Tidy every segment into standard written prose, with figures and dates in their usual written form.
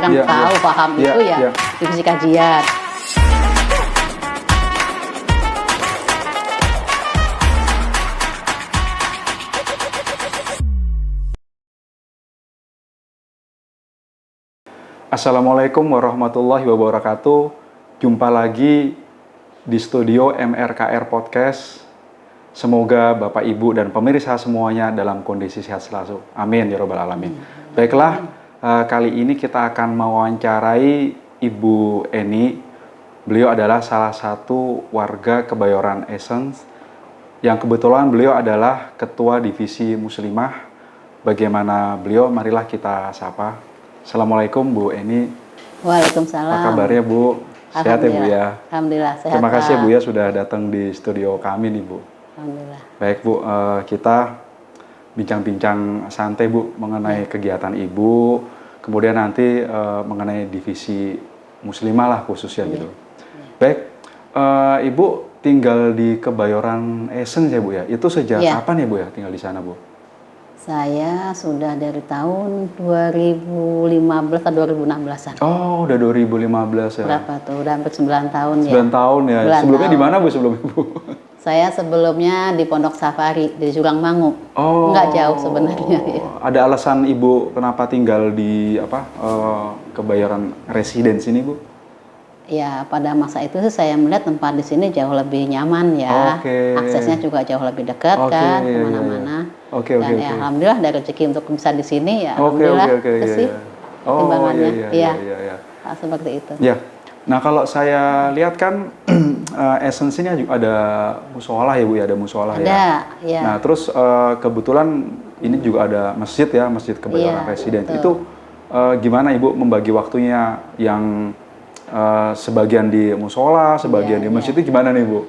orang tahu paham itu ya divisi kajian. Assalamualaikum warahmatullahi wabarakatuh. Jumpa lagi di studio MRKR Podcast. Semoga Bapak, Ibu, dan pemirsa semuanya dalam kondisi sehat selalu. Amin ya robbal alamin. Baiklah, kali ini kita akan mewawancarai Ibu Eni. Beliau adalah salah satu warga Kebayoran Essence yang kebetulan beliau adalah Ketua Divisi Muslimah. Bagaimana beliau? Marilah kita sapa. Assalamualaikum Bu Eni. Waalaikumsalam. Apa kabarnya Bu? Sehat ya Bu ya? Alhamdulillah sehat. Terima kasih Bu ya sudah datang di studio kami nih Bu. Alhamdulillah. Baik Bu, kita bincang-bincang santai Bu mengenai kegiatan Ibu, kemudian nanti mengenai divisi muslimah lah khususnya gitu. Baik, Ibu tinggal di Kebayoran Essence ya Bu ya? Itu sejak kapan ya Bu ya tinggal di sana Bu? Saya sudah dari tahun 2015 atau 2016-an. Oh, udah 2015 ya. Berapa tuh? Udah hampir 9 tahun ya. 9 tahun ya. Sebelumnya di mana Bu sebelumnya Bu? Saya sebelumnya di Pondok Safari di Jurangmangu. Oh. Nggak jauh sebenarnya ya. Ada alasan Ibu kenapa tinggal di Kebayoran Residence ini Bu? Ya, pada masa itu sih saya melihat tempat di sini jauh lebih nyaman ya. Aksesnya juga jauh lebih dekat kan kemana-mana. Dan ya, alhamdulillah ada rezeki untuk bisa di sini ya. Alhamdulillah itu sih timbangannya. Iya. Seperti itu. Ya. Nah kalau saya lihat kan esensinya juga ada musola ya Bu ya, ada musola ya. Ya. Nah terus kebetulan ini juga ada masjid ya, Masjid Kebayoran Residence. Itu gimana Ibu membagi waktunya yang sebagian di musola, sebagian di masjid itu gimana nih Bu?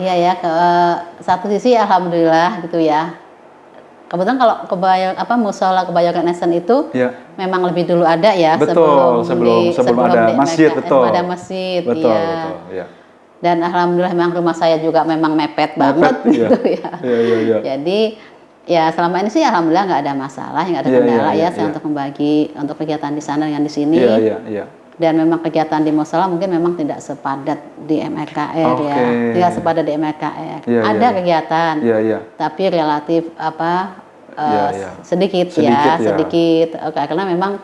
Iya ya, ke satu sisi alhamdulillah gitu ya. Kebetulan kalau musola Kebayoran Essence itu memang lebih dulu ada ya. Sebelum ada masjid, betul. Ada masjid, betul. Dan alhamdulillah memang rumah saya juga memang mepet banget gitu ya. Jadi ya selama ini sih alhamdulillah nggak ada masalah, nggak ada kendala saya untuk membagi untuk kegiatan di sana dengan di sini. Dan memang kegiatan di musola mungkin memang tidak sepadat di MRKR tidak sepadat di MRKR. Ada kegiatan, tapi relatif sedikit. Karena memang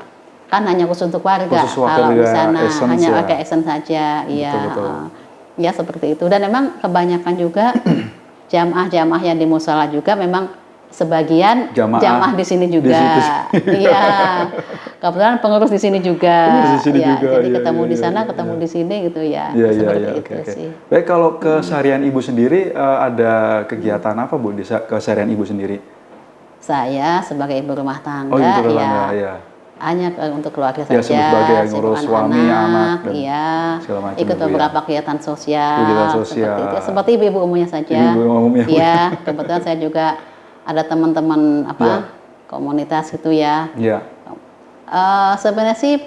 kan hanya khusus untuk warga. Kalau di sana hanya pakai Essence saja, ya seperti itu. Dan memang kebanyakan juga jamaah-jamaah yang di musola juga memang sebagian jamaah di sini juga. Iya. Kebetulan pengurus di sini juga. Jadi ketemu di sana, ketemu di sini gitu ya. Seperti itu sih. Baik, kalau keseharian Ibu sendiri ada kegiatan apa Bu di keseharian Ibu sendiri? Saya sebagai ibu rumah tangga hanya untuk keluarga saja, sebagai ngurus suami, anak, dan ikut beberapa kegiatan sosial, seperti itu. Seperti ibu-ibu umumnya saja. Iya, kebetulan saya juga ada teman-teman komunitas gitu ya. Sebenarnya sih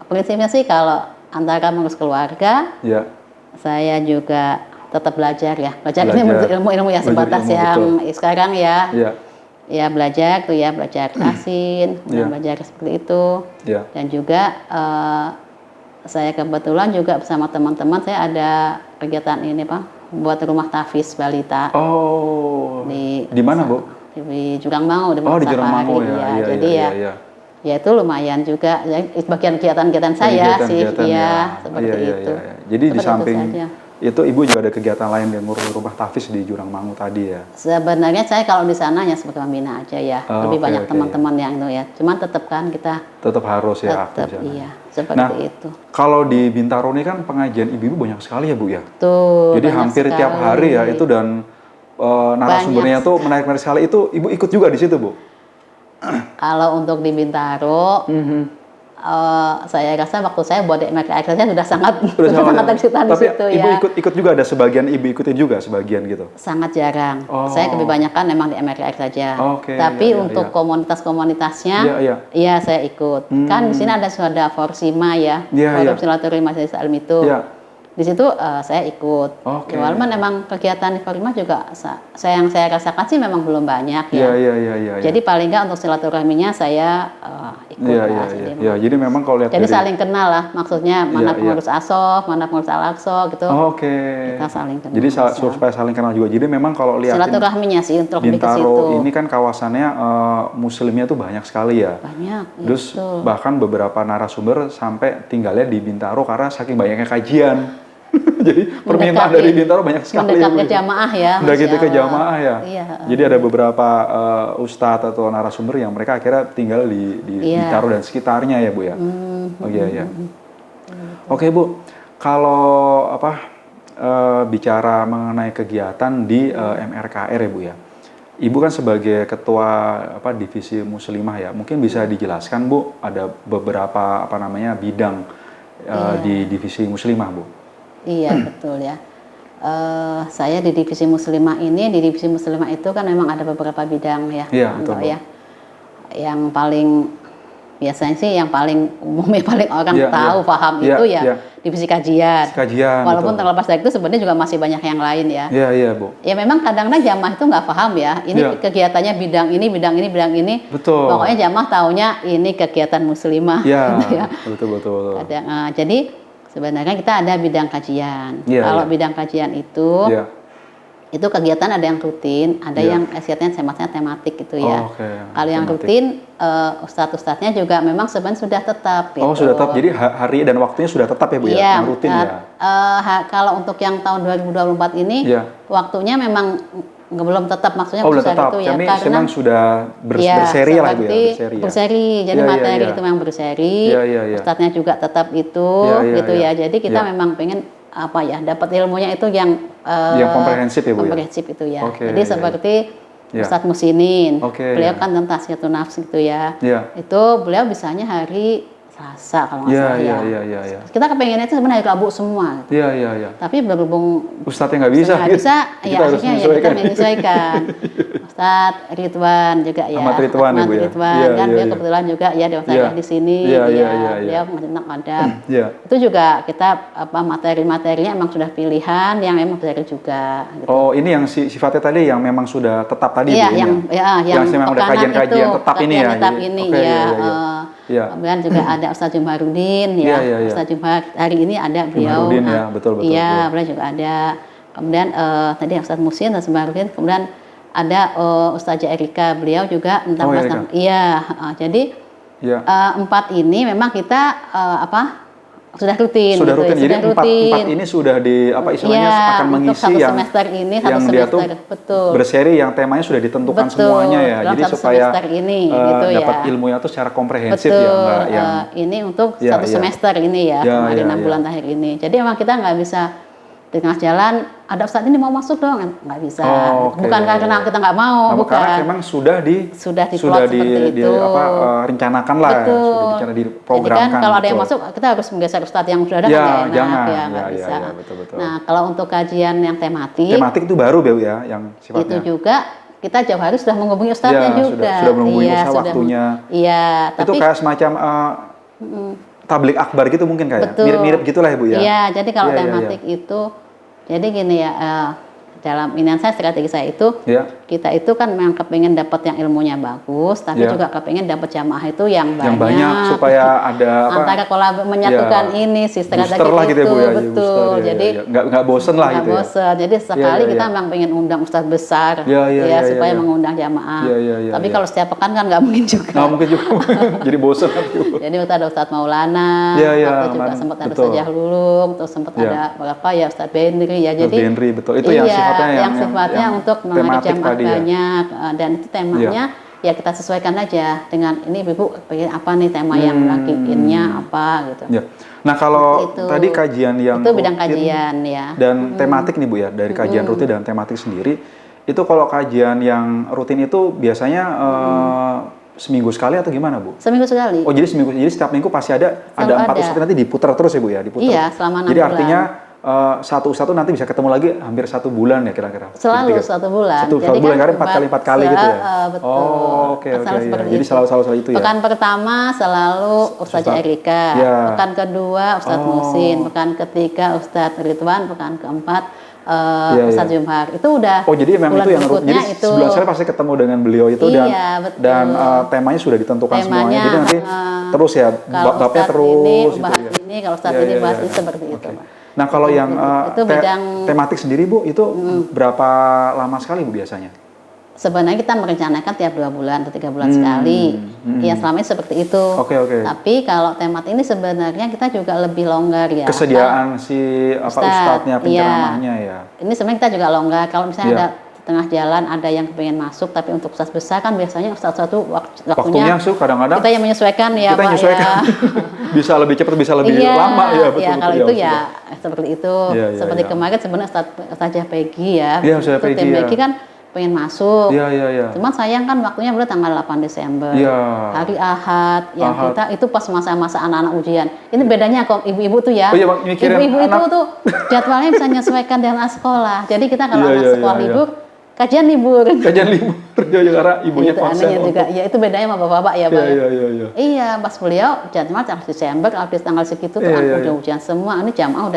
prinsipnya sih kalau antara mengurus keluarga, saya juga tetap belajar ya. Belajar ini ilmu-ilmu ya sebatas yang sekarang ya. Ya belajar tuh ya, belajar asin, belajar seperti itu. Dan juga saya kebetulan juga bersama teman-teman saya ada kegiatan ini buat rumah tahfiz balita. Di mana Bu? Di Jurangmangu, di Jurangmangu Jadi ya itu lumayan juga. Bagian kegiatan-kegiatan saya seperti itu. Jadi di samping itu Ibu juga ada kegiatan lain yang ngurus rumah tahfiz di Jurangmangu tadi ya? Sebenarnya saya kalau di sana ya sebagai pembina aja ya. Lebih banyak teman-teman yang itu ya. Cuman tetap kan kita tetap harus ya aktif. Seperti itu. Kalau di Bintaro ini kan pengajian ibu-ibu banyak sekali ya Bu ya? Tuh. Jadi hampir tiap hari ya itu, dan narasumbernya tuh menarik-menarik sekali. Itu Ibu ikut juga di situ Bu? Kalau untuk di Bintaro, saya rasa waktu saya buat MRKR saja sudah sangat tercipta di situ ya. Ibu ikut juga, ada sebagian Ibu ikutin juga sebagian gitu? Sangat jarang. Saya kebanyakan memang di MRKR saja. Tapi untuk komunitas-komunitasnya, saya ikut. Kan di sini ada Forsima ya, Forum Silaturahmi Majelis Taklim itu. di situ saya ikut. Walaupun memang kegiatan di Korimah juga yang saya rasakan sih memang belum banyak ya. Jadi paling nggak untuk silaturahminya saya ikut ya. Jadi memang kalau lihat jadi saling kenal lah, maksudnya mana pengurus ASOF, mana pengurus Al-Aqsa gitu. Kita saling kenal. Jadi supaya saling kenal juga. Jadi memang kalau lihat silaturahminya sih untuk Bintaro ini kan kawasannya muslimnya tuh banyak sekali ya. Banyak. Terus bahkan beberapa narasumber sampai tinggalnya di Bintaro karena saking banyaknya kajian. Jadi permintaan dari Bintaro banyak sekali. Mendekat ke jamaah ya. Mendekat ke jamaah ya. Iya. Jadi ada beberapa ustadz atau narasumber yang mereka akhirnya tinggal di Bintaro dan sekitarnya ya Bu ya. Oke Bu, kalau bicara mengenai kegiatan di MRKR ya Bu ya. Ibu kan sebagai ketua divisi muslimah ya. Mungkin bisa dijelaskan Bu, ada beberapa bidang di divisi muslimah Bu. Iya betul ya. Saya di divisi muslimah itu kan memang ada beberapa bidang ya. Iya betul. Ya. Yang paling biasanya sih yang paling umum paling orang tahu paham itu divisi kajian. Walaupun terlepas dari itu sebenarnya juga masih banyak yang lain ya. Iya Bu. Ya memang kadang-kadang jamaah itu nggak paham ya. Ini kegiatannya bidang ini. Betul. Pokoknya jamaah taunya ini kegiatan muslimah. Iya. Gitu ya. Betul. Jadi sebenarnya kita ada bidang kajian. Kalau bidang kajian itu kegiatan ada yang rutin, ada yang sifatnya tematik gitu ya. Kalau yang rutin, ustadz-ustadznya juga memang sebenarnya sudah tetap. Gitu. Sudah tetap. Jadi hari dan waktunya sudah tetap ya Bu ya? Yang rutin ya. Kalau untuk yang tahun 2024 ini, waktunya memang belum tetap, maksudnya belum tetap. Itu ya. Kami memang sudah berseri lah Bu ya. Berseri. Jadi materi itu memang berseri. Ustadznya juga tetap itu, gitu ya. Jadi kita memang pengen dapat ilmunya itu yang komprehensif ya Bu. Komprehensif itu ya. Jadi seperti Ustadz Musinin, beliau kan tentang Tasfiyatun Nafs gitu ya. Itu beliau bisanya hari Selasa kalau nggak salah ya. Kita kepengennya itu sebenarnya hari Rabu semua. Tapi berhubung Ustadznya nggak bisa. Ya akhirnya kita menyesuaikan. Ustadz Ridwan juga ya. Ahmad Ridwan ya Bu ya. Kan dia kebetulan juga ya dia di sini. Dia tentang adab. Itu juga kita materi-materinya emang sudah pilihan yang emang belajar juga. Gitu. Ini yang sifatnya tadi yang memang sudah tetap tadi. Iya, yang memang udah kajian-kajian tetap ini ya. Tetap ini ya. Kemudian juga ada Ustadz Jumarudin ya. Ustadz Jumar hari ini ada beliau. Jumarudin ya, betul. Iya, beliau juga ada. Kemudian tadi Ustadz Musin, Ustadz Jumarudin, kemudian ada Ustazah Erika, beliau juga tentang jadi 4 ini memang kita sudah rutin. Sudah rutin. Jadi 4 ini sudah di istilahnya akan mengisi untuk semester ini, yang dia tuh berseri yang temanya sudah ditentukan semuanya ya. Jadi supaya ini, dapat ilmunya tuh secara komprehensif ya Mbak. Ini untuk satu semester ini ya, kemarin 6 bulan terakhir ini. Jadi memang kita nggak bisa di tengah jalan ada ustadz ini mau masuk dong, nggak bisa. Bukan karena kita nggak mau, bukan. Karena memang sudah rencanakan lah, sudah diprogramkan. Jadi kan kalau ada yang masuk kita harus menggeser ustadz yang sudah ada, nggak bisa. Betul. Nah kalau untuk kajian yang tematik itu baru Bu ya, yang sifatnya. Itu juga kita jauh hari sudah menghubungi ustadznya juga. Sudah menghubungi ustadz waktunya. Iya. Itu kayak semacam tablik akbar gitu mungkin kayak mirip-mirip gitulah ya Bu ya. Iya, jadi kalau tematik itu jadi gini ya, dalam strategi saya itu kita itu kan memang kepengen dapat yang ilmunya bagus, tapi juga kepengen dapat jamaah itu yang banyak supaya ada antara menyatukan ini si strategi gitu itu ya, Bu, betul. Jadi nggak bosen lah gitu. Nggak bosen. Jadi sekali kita memang pengen undang ustadz besar supaya mengundang jamaah. Tapi kalau setiap pekan kan nggak mungkin juga. Nggak mungkin juga. Jadi bosen. Jadi ada Ustadz Maulana, waktu juga sempat ada Ustadz Jahlulung, terus sempat ada berapa ya Ustadz Benri ya. Jadi Benri betul. Itu yang sifatnya untuk mengajar jamaah banyak dan itu temanya ya kita sesuaikan aja dengan ini Ibu pengen apa nih tema yang lagi innya apa gitu. Nah kalau tadi kajian yang itu bidang kajian ya dan tematik nih Bu ya, dari kajian rutin dan tematik sendiri itu kalau kajian yang rutin itu biasanya seminggu sekali atau gimana Bu? Seminggu sekali. Jadi setiap minggu pasti ada 4 ustadz nanti diputar terus ya Bu ya, diputar. Iya, selama 6 bulan. Jadi artinya satu ustadz nanti bisa ketemu lagi hampir 1 bulan ya kira-kira? Selalu 1 bulan. Satu bulan, karena 4 kali gitu ya? Betul. Oh, oke. Jadi selalu itu ya? Pekan pertama selalu Ustazah Erika, pekan kedua Ustadz Musin, pekan ketiga Ustadz Ridwan, pekan keempat Ustadz Jumhar. Itu udah. Oh, jadi memang itu yang jadi sebulan sekali pasti ketemu dengan beliau itu. Dan temanya sudah ditentukan semuanya. Jadi nanti terus ya, babnya terus ini bahas ini, kalau Ustadz ini bahas ini seperti itu. Nah, kalau yang tematik sendiri Bu, itu berapa lama sekali Bu biasanya? Sebenarnya kita merencanakan tiap 2 bulan atau 3 bulan sekali. Ya selama ini seperti itu. Oke. Tapi kalau temat ini sebenarnya kita juga lebih longgar ya. Kesediaan si ustadznya, penceramahnya ya. Ini sebenarnya kita juga longgar. Kalau misalnya ada tengah jalan ada yang pengen masuk, tapi untuk ustadz besar kan biasanya ustadz satu waktunya kadang-kadang kita yang menyesuaikan ya Pak ya. Bisa lebih cepat, bisa lebih lama ya. Betul, kalau itu ya seperti itu. Seperti kemarin sebenarnya Ustazah Peggy ya. Ustazah Peggy Peggy kan pengen masuk. Iya. Cuman sayang kan waktunya udah tanggal 8 Desember. Hari Ahad yang kita itu pas masa-masa anak-anak ujian. Ini bedanya kok ibu-ibu tuh ya. Ibu-ibu itu tuh jadwalnya bisa menyesuaikan dengan sekolah. Jadi kita kalau anak sekolah libur, kajian libur. Karena ibunya konsen. Juga. Ya itu bedanya sama bapak-bapak ya Pak. Iya. Pas beliau jadwal tanggal Desember, habis tanggal segitu udah ujian semua. Ini jamaah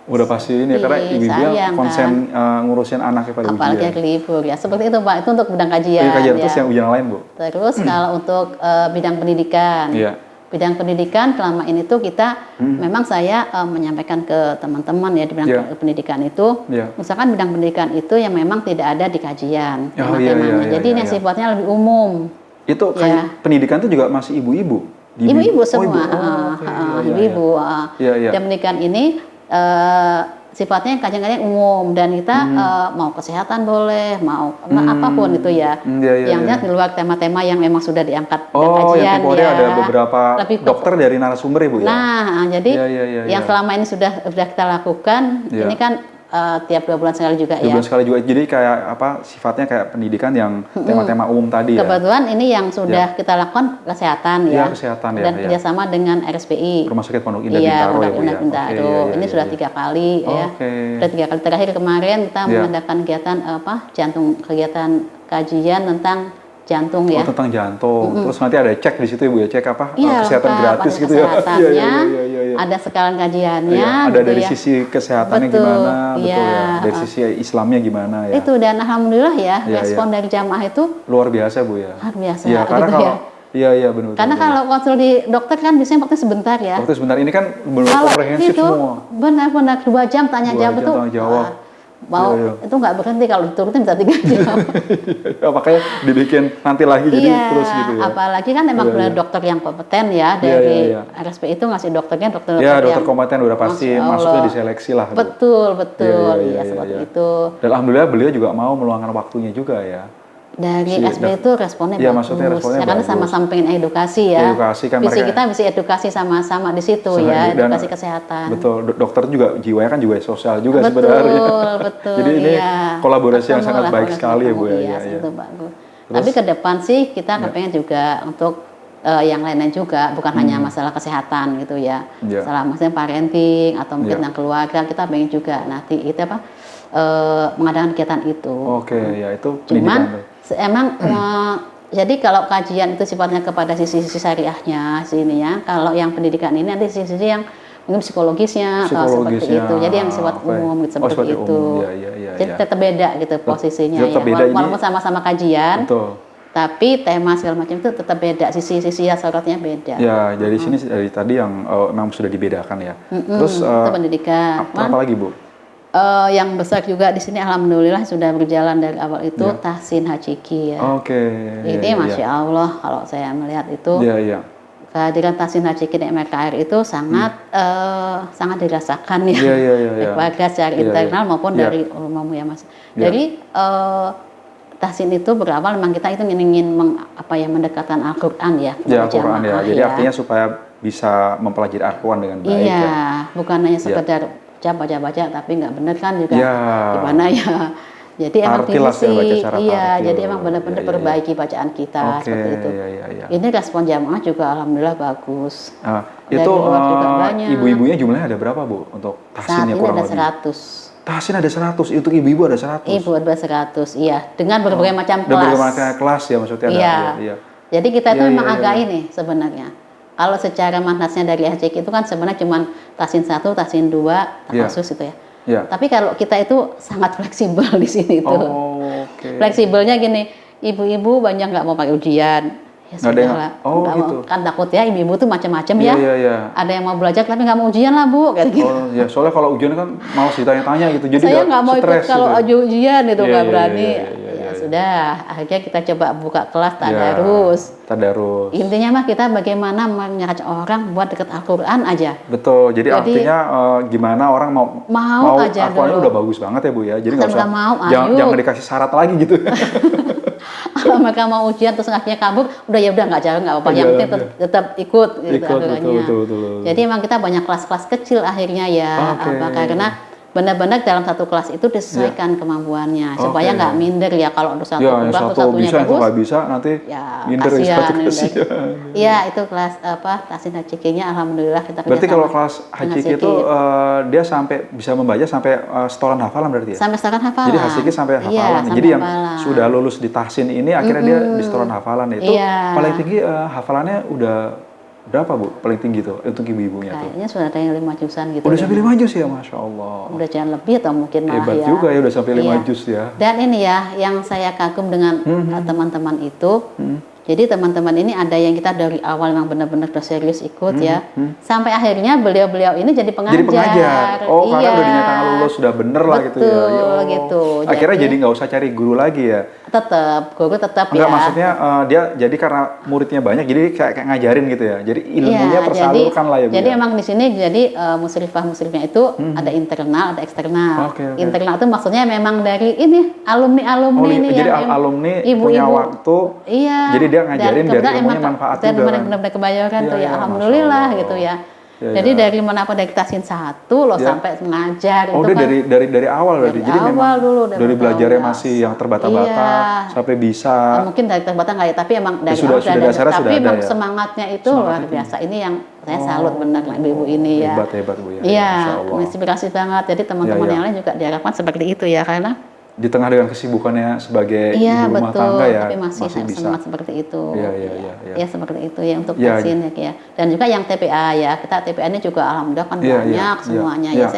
udah pasti ini ya, karena ibu-ibunya konsen ngurusin anaknya pada ujian. Apalagi libur ya. Seperti itu Pak, itu untuk bidang kajian. Kajian terus yang ujian lain Bu. Terus kalau untuk bidang pendidikan. Bidang pendidikan selama ini tuh kita memang saya menyampaikan ke teman-teman ya di bidang pendidikan itu, misalkan bidang pendidikan itu yang memang tidak ada di kajian tema-temanya. Jadi ini yang sifatnya lebih umum. Itu pendidikan itu juga masih ibu-ibu. Ibu-ibu semua, ibu-ibu. Dan pendidikan ini sifatnya kajian-kajian umum dan kita mau kesehatan boleh, mau apapun itu ya. Yang di luar tema-tema yang memang sudah diangkat kajian ya. Ada beberapa dokter dari narasumber Ibu ya. Nah, jadi yang selama ini sudah kita lakukan, ini kan tiap 2 bulan sekali juga 2 bulan sekali juga. Jadi kayak sifatnya kayak pendidikan yang tema-tema umum tadi ya. Kebetulan ini yang sudah kita lakukan kesehatan ya. Kesehatan dan kerjasama dengan RSPI. Rumah Sakit Pondok Indah Bintaro ya Bu ya. Bintaro. Ini sudah 3 kali ya. Sudah 3 kali. Terakhir kemarin kita mengadakan kegiatan kegiatan kajian tentang jantung ya. Tentang jantung. Terus nanti ada cek di situ Ibu ya, cek kesehatan gratis gitu ya. Ada sekalian kajiannya. Ada dari sisi kesehatannya gimana, betul ya. Dari sisi Islamnya gimana ya. Itu dan alhamdulillah ya, respon dari jamaah itu luar biasa Bu ya. Luar biasa. Iya, karena kalau Iya benar. Karena kalau konsul di dokter kan biasanya waktu sebentar ya. Waktu sebentar, ini kan belum komprehensif semua. Benar 2 jam tanya jawab itu. Itu nggak berhenti, kalau diturutin bisa 3 jam. Makanya dibikin nanti lagi jadi terus gitu ya. Apalagi kan emang dokter yang kompeten ya dari RSPI itu ngasih dokternya dokter dokter kompeten udah pasti masuknya diseleksi lah. Betul ya seperti itu. Dan alhamdulillah beliau juga mau meluangkan waktunya juga ya. Dari SB itu responnya bagus. Karena sama-sama pengen edukasi ya. Edukasi kan visi kita bisa edukasi sama-sama di situ ya, edukasi kesehatan. Betul, dokter juga jiwanya kan juga sosial juga sebenarnya. Betul. Jadi ini kolaborasi yang sangat baik sekali ya Bu ya. Iya, itu bagus. Tapi ke depan sih kita kepengen juga untuk yang lain-lain juga, bukan hanya masalah kesehatan gitu ya. Masalah maksudnya parenting atau mungkin tentang keluarga, kita pengen juga nanti itu mengadakan kegiatan itu. Ya itu cuman emang jadi kalau kajian itu sifatnya kepada sisi-sisi syariahnya sini ya. Kalau yang pendidikan ini nanti sisi-sisi yang mungkin psikologisnya seperti itu. Jadi yang sifat umum gitu, seperti itu. Jadi tetap beda gitu posisinya ya. Walaupun sama-sama kajian. Tapi tema segala macam itu tetap beda, sisi-sisi sorotnya beda. Ya, dari sini dari tadi yang memang sudah dibedakan ya. Terus itu pendidikan. Apa lagi Bu? Yang besar juga di sini alhamdulillah sudah berjalan dari awal itu Tahsin Haciki ya. Ini Masya Allah kalau saya melihat itu kehadiran Tahsin Haciki di MRKR itu sangat sangat dirasakan ya. Keluarga secara internal maupun dari umum ya Mas. Jadi Tahsin itu berawal memang kita itu ingin mendekatkan Al-Quran ya. Al-Quran ya. Jadi artinya supaya bisa mempelajari Al-Quran dengan baik bukan hanya sekedar baca tapi nggak benar kan juga gimana ya. Jadi emang tartilas ya, baca secara iya, tartil. jadi emang benar-benar perbaiki bacaan kita seperti itu. Ini respon jamaah juga alhamdulillah bagus. Itu ibu-ibunya jumlahnya ada berapa, Bu, untuk tahsinnya? Saat ini ada 100. Tahsin ada 100, untuk ibu-ibu ada 100? Ibu ada 100, iya. Dengan berbagai macam kelas. Berbagai macam kelas ya maksudnya. Iya. Jadi kita itu memang agak ini sebenarnya. Kalau secara manhajnya dari HCQ itu kan sebenarnya cuma tahsin 1, tahsin 2, takhasus itu ya. Tapi kalau kita itu sangat fleksibel di sini itu. Fleksibelnya gini, ibu-ibu banyak nggak mau pakai ujian. Ya sudah lah. Gitu. Kan takut ya ibu-ibu tuh macam-macam ya. Ada yang mau belajar tapi nggak mau ujian lah, Bu, kayak gitu. Soalnya kalau ujian kan malas ditanya-tanya gitu. Jadi saya nggak mau ikut kalau ujian itu nggak berani. Sudah, akhirnya kita coba buka kelas tadarus. Intinya mah kita bagaimana mengajak orang buat deket Al-Quran aja. Betul, jadi artinya gimana orang mau aja Al-Qurannya udah bagus banget ya, Bu ya. Jadi nggak usah, jangan dikasih syarat lagi gitu. Kalau mereka mau ujian terus akhirnya kabur, udah nggak jalan nggak apa-apa. Yang penting tetap ikut gitu aturannya. Jadi emang kita banyak kelas-kelas kecil akhirnya ya, karena benar-benar dalam satu kelas itu disesuaikan kemampuannya supaya nggak minder ya kalau untuk satu kurang atau satunya bisa, bagus nggak bisa nanti minder ya itu kelas tahsin HCQ-nya alhamdulillah kita berarti kalau kelas HCQ itu dia sampai bisa membaca sampai setoran hafalan berarti ya? Sampai setoran hafalan. Jadi HCQ sampai hafalan. Jadi yang sudah lulus di tahsin ini akhirnya dia di setoran hafalan itu paling tinggi hafalannya udah berapa, Bu? Paling tinggi tuh untuk ibu-ibunya tuh? Kayaknya sudah ada yang 5 jusan gitu. Udah sampai 5 juz ya, Masya Allah. Udah jangan lebih atau mungkin malah hebat juga ya udah sampai 5 juz ya. Dan ini ya, yang saya kagum dengan teman-teman itu, jadi teman-teman ini ada yang kita dari awal memang benar-benar serius ikut ya, sampai akhirnya beliau-beliau ini jadi pengajar. Jadi pengajar. Karena udah dinyatakan lulus, sudah bener lah gitu ya. Betul, gitu. Akhirnya jadi nggak usah cari guru lagi ya? Guru tetap ya. Maksudnya dia jadi karena muridnya banyak, jadi kayak ngajarin gitu ya. Jadi ilmunya tersalurkan lah ya, Bu. Jadi emang di sini musyrifah-musyrifnya itu ada internal, ada eksternal. Internal itu maksudnya memang dari ini alumni ini jadi alumni punya waktu. Iya. Jadi dia ngajarin dari ilmunya manfaat juga. Dan benar-benar kebayoran tuh ya, alhamdulillah gitu ya. Jadi dari mana dari tahsin 1 sampai mengajar itu kan. Dari awal berarti. Jadi awal dulu dari belajarnya masih yang terbata-bata sampai bisa. Mungkin dari terbata enggak ya, tapi emang dari awal sudah tapi memang semangatnya itu luar biasa. Ini yang saya salut benar ibu ini ya. Hebat Bu ya. Iya, inspirasi banget. Jadi teman-teman yang lain juga diharapkan seperti itu ya, karena di tengah dengan kesibukannya sebagai ibu rumah tangga ya, tapi masih bisa semangat seperti itu. Iya. Ya seperti itu ya untuk vaksin ya. Dan juga yang TPA ya, kita TPA ini juga alhamdulillah kan banyak semuanya ya.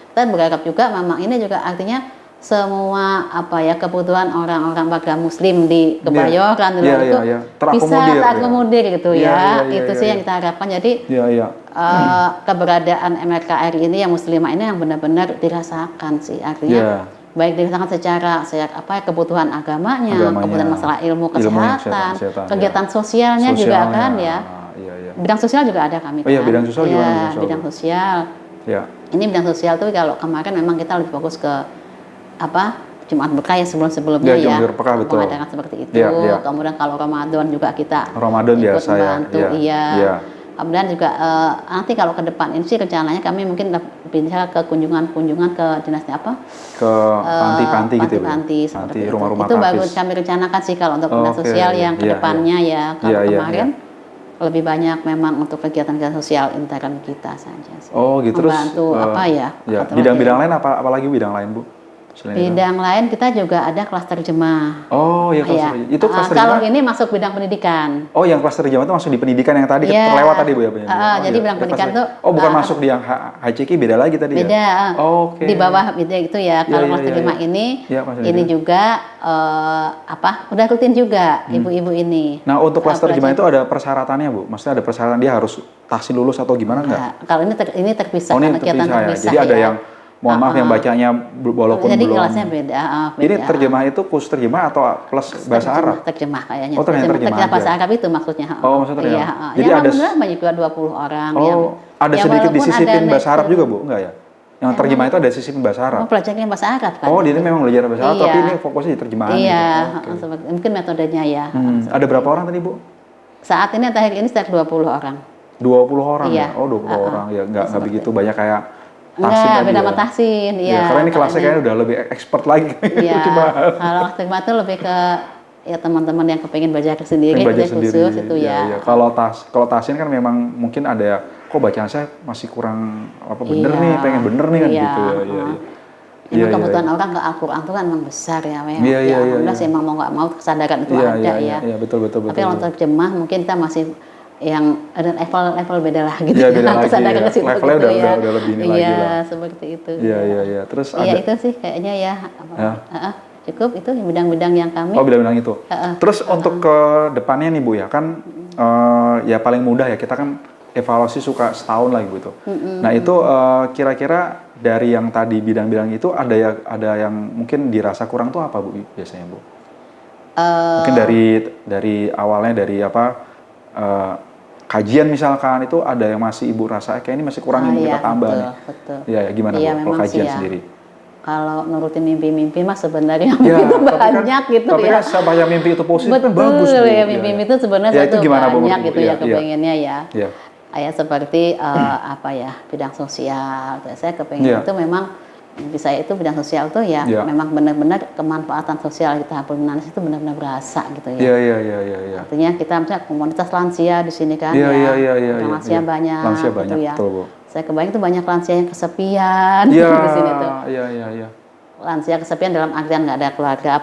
Kita berharap juga memang ini juga artinya semua kebutuhan orang-orang warga muslim di Kebayoran itu bisa terakomodir gitu ya. Itu sih yang kita harapkan. Jadi keberadaan MRKR ini yang muslimah ini yang benar-benar dirasakan sih artinya. Baik dirasakan secara kebutuhan agamanya, kebutuhan masalah ilmu kesehatan, kegiatan sosialnya juga kan ya. Bidang sosial juga ada kami. Bidang sosial gimana? Bidang sosial. Ini bidang sosial tuh kalau kemarin memang kita lebih fokus ke Jumat Berkah ya sebelum-sebelumnya ya. Mengadakan seperti itu. Kemudian kalau Ramadan juga kita ikut membantu. Kemudian juga nanti kalau ke depan ini sih rencananya kami mungkin bisa ke kunjungan ke dinasnya ke panti-panti gitu ya. Panti seperti itu. Rumah-rumah itu baru kami rencanakan sih kalau untuk dinas sosial yang ke depannya ya. Kalau kemarin lebih banyak memang untuk kegiatan-kegiatan sosial intern kita saja sih. Gitu. Membantu terus bidang-bidang lain apalagi bidang lain, Bu? Bidang lain kita juga ada kelas terjemah. Kelas terjemah. Itu kelas terjemah. Kalau ini masuk bidang pendidikan. Yang kelas terjemah itu masuk di pendidikan yang tadi terlewat tadi Bu ya. Jadi bidang pendidikan itu bukan masuk di yang HCQ, beda lagi tadi ya. Beda. Di bawah itu ya. Kalau kelas terjemah ini juga udah rutin juga ibu-ibu ini. Nah, untuk kelas terjemah itu ada persyaratannya, Bu? Maksudnya ada persyaratan dia harus tahsin lulus atau gimana enggak? Kalau ini terpisah kegiatan terpisah. Jadi ada yang mohon maaf yang bacanya walaupun jadi belum. kelasnya beda. Ini terjemah itu kurs terjemah atau plus bahasa Arab? Terjemah kayaknya. Terjemah bahasa Arab itu maksudnya. Maksudnya. Iya. Jadi ada banyak juga 20 orang. Ada sedikit disisipin bahasa Arab juga, Bu? Enggak ya? Yang terjemah itu ada disisipin bahasa Arab. Belajarnya bahasa Arab kan. Ini memang belajar bahasa Arab, tapi ini fokusnya di terjemahan. Iya, mungkin metodenya ya. Ada berapa orang tadi, Bu? Saat ini akhir ini sekitar 20 orang. 20 orang ya? 20 orang ya, nggak begitu banyak kayak Enggak, beda sama tahsin. Iya. Karena ini kelasnya kayaknya udah lebih expert lagi. Iya. Kalau khidmat itu lebih ke ya teman-teman yang kepengen belajar sendiri, khusus itu ya. Kalau tahsin kan memang mungkin ada kok bacaan saya masih kurang bener nih, pengen bener nih kan gitu ya. Emang kebutuhan orang ke Al-Quran itu kan memang besar ya, memang. Alhamdulillah sih emang mau nggak mau kesadaran itu ada ya. Iya, betul. Tapi kalau untuk jemaah mungkin kita masih yang ada level beda lah gitu. Iya, beda lagi. Kesadaran ke situ levelnya gitu udah lebih ini lagi lah. Iya, seperti itu. Iya. Terus ada. Iya, itu sih kayaknya ya. Cukup itu bidang-bidang yang kami. Oh, bidang-bidang itu. Terus untuk ke depannya nih Bu ya, kan ya paling mudah ya kita kan evaluasi suka setahun lagi gitu. Nah itu kira-kira dari yang tadi bidang-bidang itu ada yang mungkin dirasa kurang tuh apa Bu biasanya Bu? Mungkin dari awalnya dari kajian misalkan itu ada yang masih Ibu rasa kayak ini masih kurang yang kita tambah nih. Betul. Iya gimana Bu kalau kajian sendiri? Kalau nurutin mimpi-mimpi mas sebenarnya itu banyak gitu tapi ya. Tapi kan supaya mimpi itu positif kan bagus Bu. Ya mimpi-mimpi itu sebenarnya itu banyak gitu ya kepengennya ya. Kayak seperti bidang sosial. Saya kepengen itu memang bisa itu bidang sosial tuh ya memang benar-benar kemanfaatan sosial kita Habluminanas itu benar-benar berasa gitu ya. Iya. Artinya kita misalnya komunitas lansia di sini kan lansia banyak gitu ya. Betul, Bu. Saya kebayang itu banyak lansia yang kesepian di sini tuh. Iya. Lansia kesepian dalam artian nggak ada keluarga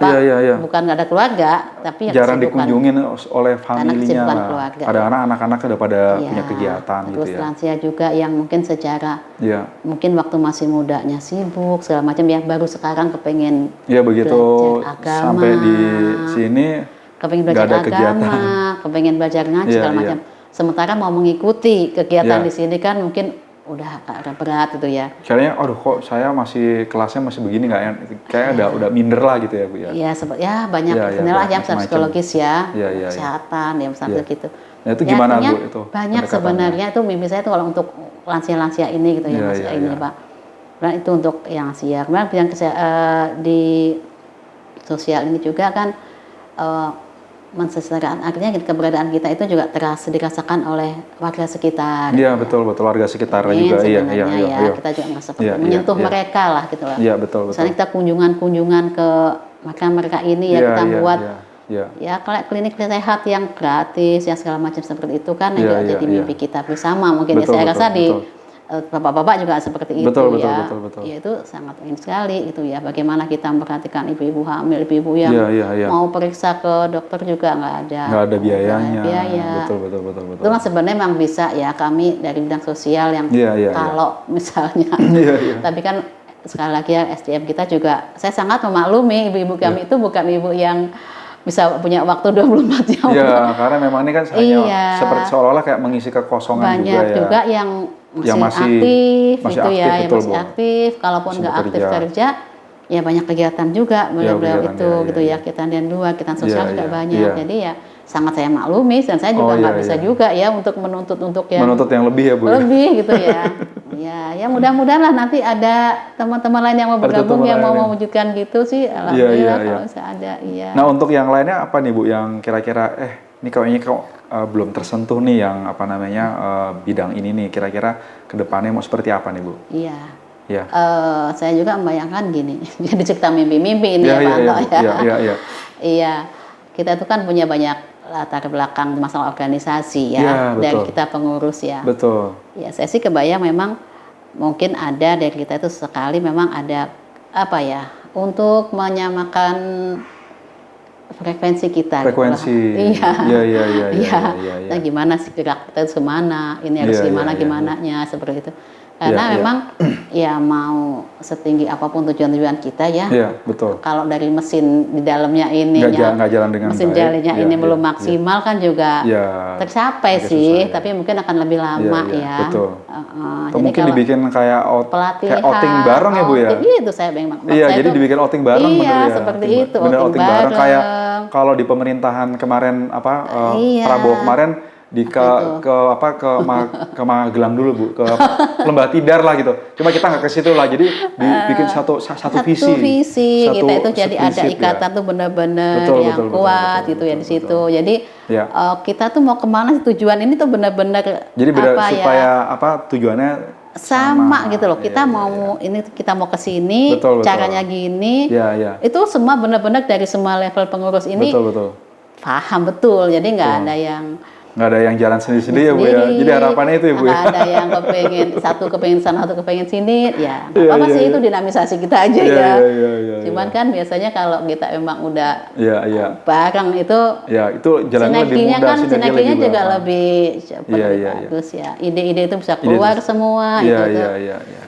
bukan nggak ada keluarga tapi jarang dikunjungin oleh familinya lah. Kadang-kadang anak-anak udah pada punya kegiatan terus gitu ya. Terus lansia juga yang mungkin secara mungkin waktu masih mudanya sibuk segala macam ya baru sekarang kepengen begitu belajar agama, sampai di sini kepengen belajar agama, kegiatan. Kepengen belajar ngaji segala macam. Sementara mau mengikuti kegiatan di sini kan mungkin udah berat gitu ya. Kayaknya kok saya masih kelasnya masih begini nggak ya? Kayaknya udah minder lah gitu ya Bu ya. Iya, banyak sebenarnya yang psikologis ya, kesehatan ya misalnya gitu. Nah, itu gimana Bu itu? Banyak sebenarnya itu mimpi saya itu kalau untuk lansia-lansia ini gitu ya ini Pak. Dan itu untuk yang lansia. Kemudian di sosial ini juga kan mensesuaikan akhirnya keberadaan kita itu juga dirasakan oleh warga sekitar. Iya betul warga sekitar juga iya. Kita juga merasa menyentuh mereka lah gitu lah. Iya betul. Misalnya kita kunjungan ke mereka ini kita buat kalau klinik sehat yang gratis yang segala macam seperti itu kan juga jadi mimpi kita bersama mungkin saya rasa di bapak-bapak juga seperti itu betul. Ya itu sangat ingin sekali itu ya bagaimana kita memperhatikan ibu-ibu hamil, ibu-ibu yang mau periksa ke dokter juga nggak ada biayanya. Betul. Itu kan sebenarnya memang bisa ya kami dari bidang sosial yang kalau misalnya tapi kan sekali lagi ya SDM kita juga saya sangat memaklumi ibu-ibu kami itu bukan ibu yang bisa punya waktu 24 jam. Iya, karena memang ini kan hanya seperti seolah-olah kayak mengisi kekosongan banyak juga yang masih aktif, kalaupun nggak aktif kerja, ya banyak kegiatan juga beliau itu gitu ya kegiatan dan luar, kegiatan sosial juga banyak. Jadi ya sangat saya maklumi dan saya juga nggak bisa juga ya untuk menuntut yang lebih ya Bu. Lebih gitu ya. Ya mudah-mudahan lah nanti ada teman-teman lain yang mau bergabung yang mau mewujudkan gitu sih. Alhamdulillah kalau bisa ada. Iya. Nah untuk yang lainnya apa nih Bu yang kira-kira ini kayaknya belum tersentuh nih yang bidang ini nih kira-kira kedepannya mau seperti apa nih Bu? Iya. Saya juga membayangkan gini, jadi cerita mimpi-mimpi ini Pak Anto ya. Iya. Kita itu kan punya banyak latar belakang masalah organisasi dari kita pengurus ya. Betul. Ya saya sih kebayang memang mungkin ada dari kita itu sekali memang ada untuk menyamakan frekuensi kita. Iya. Nah, gimana sih gerak kita itu kemana? Ini harus gimananya seperti itu. Karena memang ya mau setinggi apapun tujuan kita ya. Iya, betul. Kalau dari mesin di dalamnya ini nggak jalan dengan mesin jalannya ini belum maksimal kan juga tercapai sih, tapi mungkin akan lebih lama ya. Betul. Atau mungkin dibikin kayak outing bareng ya Bu ya. Itu saya memang. Iya, jadi dibikin outing bareng bener ya. Seperti itu, outing bareng. Kayak kalau di pemerintahan kemarin Prabowo kemarin ke Magelang dulu Bu, ke Lembah Tidar lah gitu. Cuma kita nggak ke situ lah, jadi dibikin satu visi kita itu jadi ada ikatan tuh benar-benar yang kuat gitu ya di situ. Jadi kita tuh mau kemana sih tujuan ini tuh benar-benar jadi supaya tujuannya sama gitu loh. Kita mau ini kita mau ke sini, caranya gini. Itu semua benar-benar dari semua level pengurus ini paham betul. Jadi nggak ada yang jalan sendiri-sendiri ya Bu ya. Jadi harapannya itu ya Bu ya. Nggak ada yang satu kepengen sana, satu kepengen sini. Ya nggak apa-apa sih, itu dinamisasi kita aja ya. Cuman kan biasanya kalau kita memang udah bareng itu jalannya lebih mudah. Sinerginya juga lebih bagus ya. Ide-ide itu bisa keluar semua.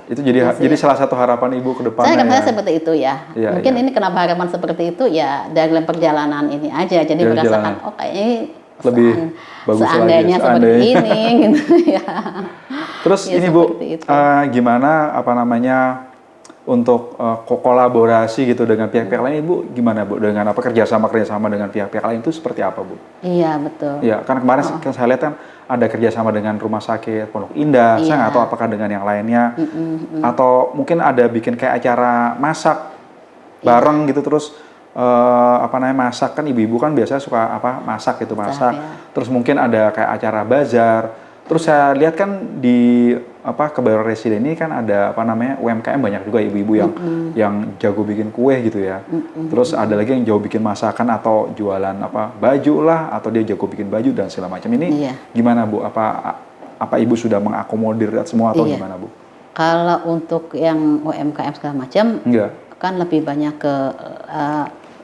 Itu jadi salah satu harapan Ibu ke depannya. Saya seperti itu ya. Mungkin ini kenapa harapan seperti itu ya dalam perjalanan ini aja. Jadi merasakan kayaknya lebih bagus seandainya seperti ini gitu ya. Terus ini Bu, gimana untuk kolaborasi gitu dengan pihak-pihak lain, Ibu gimana Bu dengan kerjasama dengan pihak-pihak lain itu seperti apa Bu? Iya betul. Ya kan kemarin saya lihat kan ada kerjasama dengan Rumah Sakit Pondok Indah, saya nggak tahu apakah dengan yang lainnya, atau mungkin ada bikin kayak acara masak bareng gitu terus. Masak kan ibu-ibu kan biasanya suka masak gitu terus mungkin ada kayak acara bazar, terus saya lihat kan di Kebayoran Residen ini kan ada UMKM banyak juga ibu-ibu yang jago bikin kue gitu ya, terus ada lagi yang jago bikin masakan atau jualan baju lah, atau dia jago bikin baju dan segala macam ini. Gimana Bu, apa ibu sudah mengakomodir semua atau gimana Bu? Kalau untuk yang UMKM segala macam kan lebih banyak ke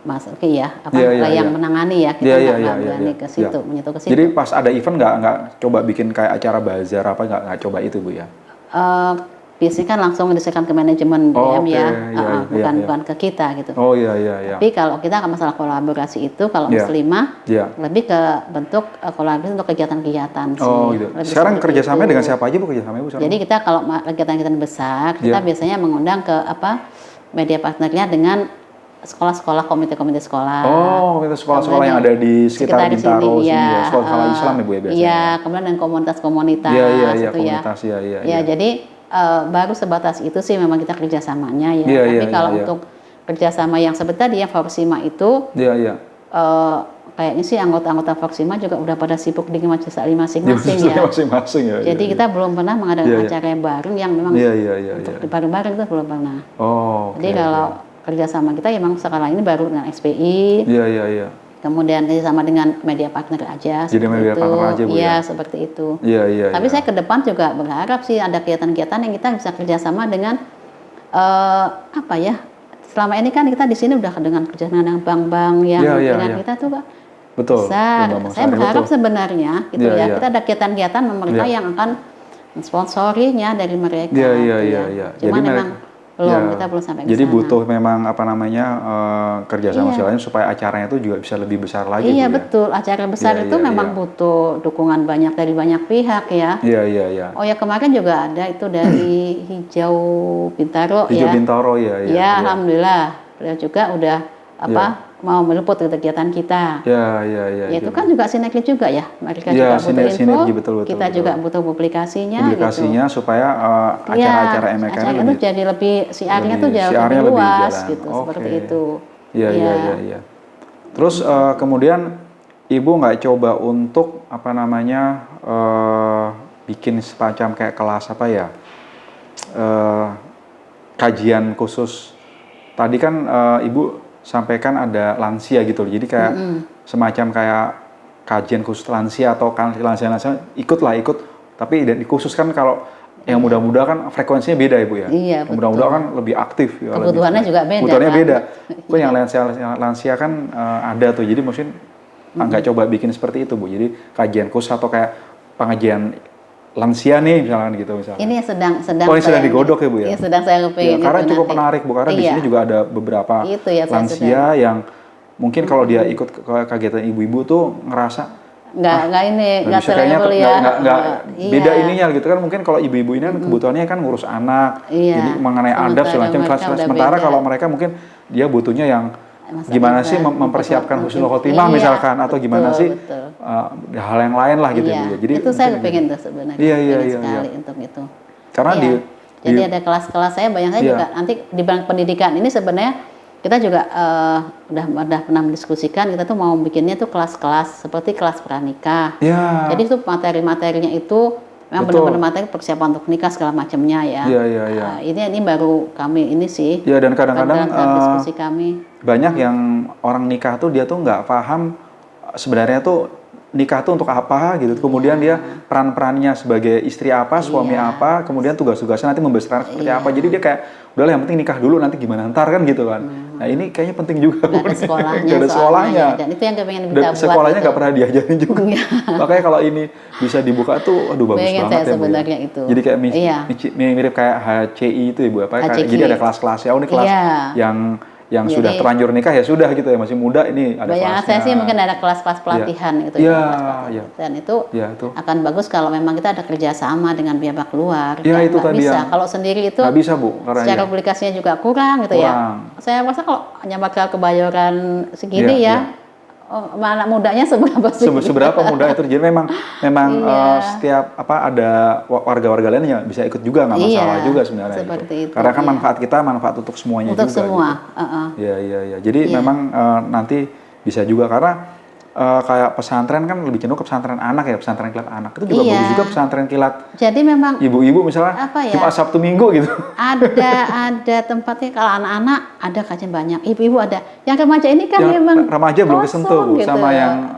yang menangani ya, kita nggak berani ke situ, menyentuh ke situ. Jadi pas ada event nggak coba bikin kayak acara bazar nggak coba itu Bu ya? Biasanya kan langsung diserahkan ke manajemen BM bukan ke kita gitu. Tapi kalau kita masalah kolaborasi itu kalau Muslimah lebih ke bentuk kolaborasi untuk kegiatan-kegiatan sih. Gitu. Sekarang kerjasamanya dengan siapa aja Bu kerjasamanya Bu? Jadi kita kalau kegiatan-kegiatan besar kita biasanya mengundang ke media partnernya dengan sekolah-sekolah, komite-komite sekolah. Komite sekolah-sekolah yang ada di sekitar Bintaro sini ya. Sekolah Islam ya Bu ya biasanya. Iya, kemudian dan komunitas-komunitas komunitas. Jadi baru sebatas itu sih memang kita kerjasamanya ya. Tapi kalau untuk kerjasama yang seperti tadi yang Forsima itu kayaknya sih anggota-anggota Forsima juga udah pada sibuk di majelis taklim masing-masing ya. Jadi kita belum pernah mengadakan acara yang bareng yang memang untuk bareng-bareng itu belum pernah. Jadi kalau kerjasama kita memang sekarang ini baru dengan SPI. Kemudian kerjasama dengan media partner aja. Jadi media partner aja Bu ya. Seperti itu. Tapi saya ke depan juga berharap sih ada kegiatan-kegiatan yang kita bisa kerjasama dengan selama ini kan kita di sini udah dengan kerjasama dengan bank-bank yang dengan kita tuh Pak. Betul. Saya berharap sebenarnya gitu kita ada kegiatan-kegiatan pemerintah yang akan sponsorinya dari mereka. Cuman memang kita belum sampai ke sana. Jadi butuh memang kerjasama lain supaya acaranya itu juga bisa lebih besar lagi. Betul. Acara besar itu memang butuh dukungan banyak dari banyak pihak ya. Oh ya kemarin juga ada itu dari Hijau Bintaro ya. Bintaro alhamdulillah. Beliau juga udah mau meliput kegiatan kita. Itu kan juga sinergi juga ya. Mereka juga butuh info, betul, kita juga butuh publikasinya gitu. Supaya acara-acara MRK itu jadi lebih siarnya tuh jauh lebih luas gitu, seperti itu. Terus kemudian Ibu nggak coba untuk bikin semacam kayak kelas kajian khusus. Tadi kan Ibu sampaikan ada lansia gitu, jadi kayak semacam kayak kajian khusus lansia atau lansia ikut, tapi dikhususkan kalau yang muda-muda kan frekuensinya beda Ibu ya. Yang muda-muda kan lebih aktif. Kebutuhannya juga beda. Kebutuhannya beda. Kok yang lansia kan ada tuh, jadi mungkin nggak coba bikin seperti itu Bu. Jadi kajian khusus atau kayak pengajian lansia nih misalkan gitu misalkan. Ini sedang digodok ya Bu ya. Sedang saya kepingin. Karena cukup menarik Bu, karena di sini juga ada beberapa lansia yang mungkin kalau dia ikut kegiatan ibu-ibu tuh ngerasa nggak selevel ya. Beda ininya gitu kan, mungkin kalau ibu-ibu ini kan kebutuhannya kan ngurus anak, jadi mengenai adab semacam sementara kalau mereka mungkin dia butuhnya yang gimana sih mempersiapkan husnul khotimah misalkan, atau gimana sih hal yang lain lah gitu Bu. Jadi itu saya kepingin tuh sebenarnya sekali untuk itu. Karena jadi ada kelas-kelas saya juga nanti di bidang pendidikan ini sebenarnya kita juga udah pernah mendiskusikan, kita tuh mau bikinnya tuh kelas-kelas seperti kelas pranikah. Jadi tuh materi-materinya itu memang benar-benar materi persiapan untuk nikah segala macamnya ya. Ini baru kami ini sih. Ya, dan kadang-kadang diskusi kami. Banyak yang orang nikah tuh dia tuh nggak paham sebenarnya tuh nikah tuh untuk apa gitu. Kemudian dia peran-perannya sebagai istri apa, suami apa, kemudian tugas-tugasnya nanti membesarkan seperti apa. Jadi dia kayak udahlah yang penting nikah dulu, nanti gimana ntar kan gitu kan. Nah ini kayaknya penting juga. Gak ada sekolahnya. Gak ada sekolahnya. Dan itu yang pengen kita buat. Sekolahnya nggak pernah diajarin juga. Makanya kalau ini bisa dibuka tuh, aduh bagus banget ya Bu. Itu. Jadi kayak mirip kayak HCI itu ya Bu. Jadi ada kelas-kelasnya. Oh ini kelas yang jadi, sudah terlanjur nikah ya sudah gitu ya, masih muda ini ada kelasnya. Bayangan saya sih mungkin ada kelas-kelas pelatihan gitu ya. Dan itu akan bagus kalau memang kita ada kerjasama dengan pihak luar. Ya itu tadi bisa. Kalau sendiri itu nggak bisa Bu, secara publikasinya juga kurang gitu ya. Saya rasa kalau hanya bakal Kebayoran segini anak mudanya seberapa sih? Seberapa muda itu. Jadi memang setiap ada warga-warga lain yang bisa ikut juga, nggak masalah juga sebenarnya. Seperti itu. Karena kan manfaat kita manfaat untuk semuanya untuk juga. Untuk semua. Gitu. Iya. Jadi memang nanti bisa juga karena kayak pesantren kan lebih cenderung ke pesantren anak ya, pesantren kilat anak itu juga bagus juga pesantren kilat. Jadi memang ibu-ibu misalnya Jumat Sabtu Minggu gitu. Ada tempatnya kalau anak-anak ada kajian banyak, ibu-ibu ada. Yang remaja ini kan memang remaja belum kesentuh Bu, gitu. Sama yang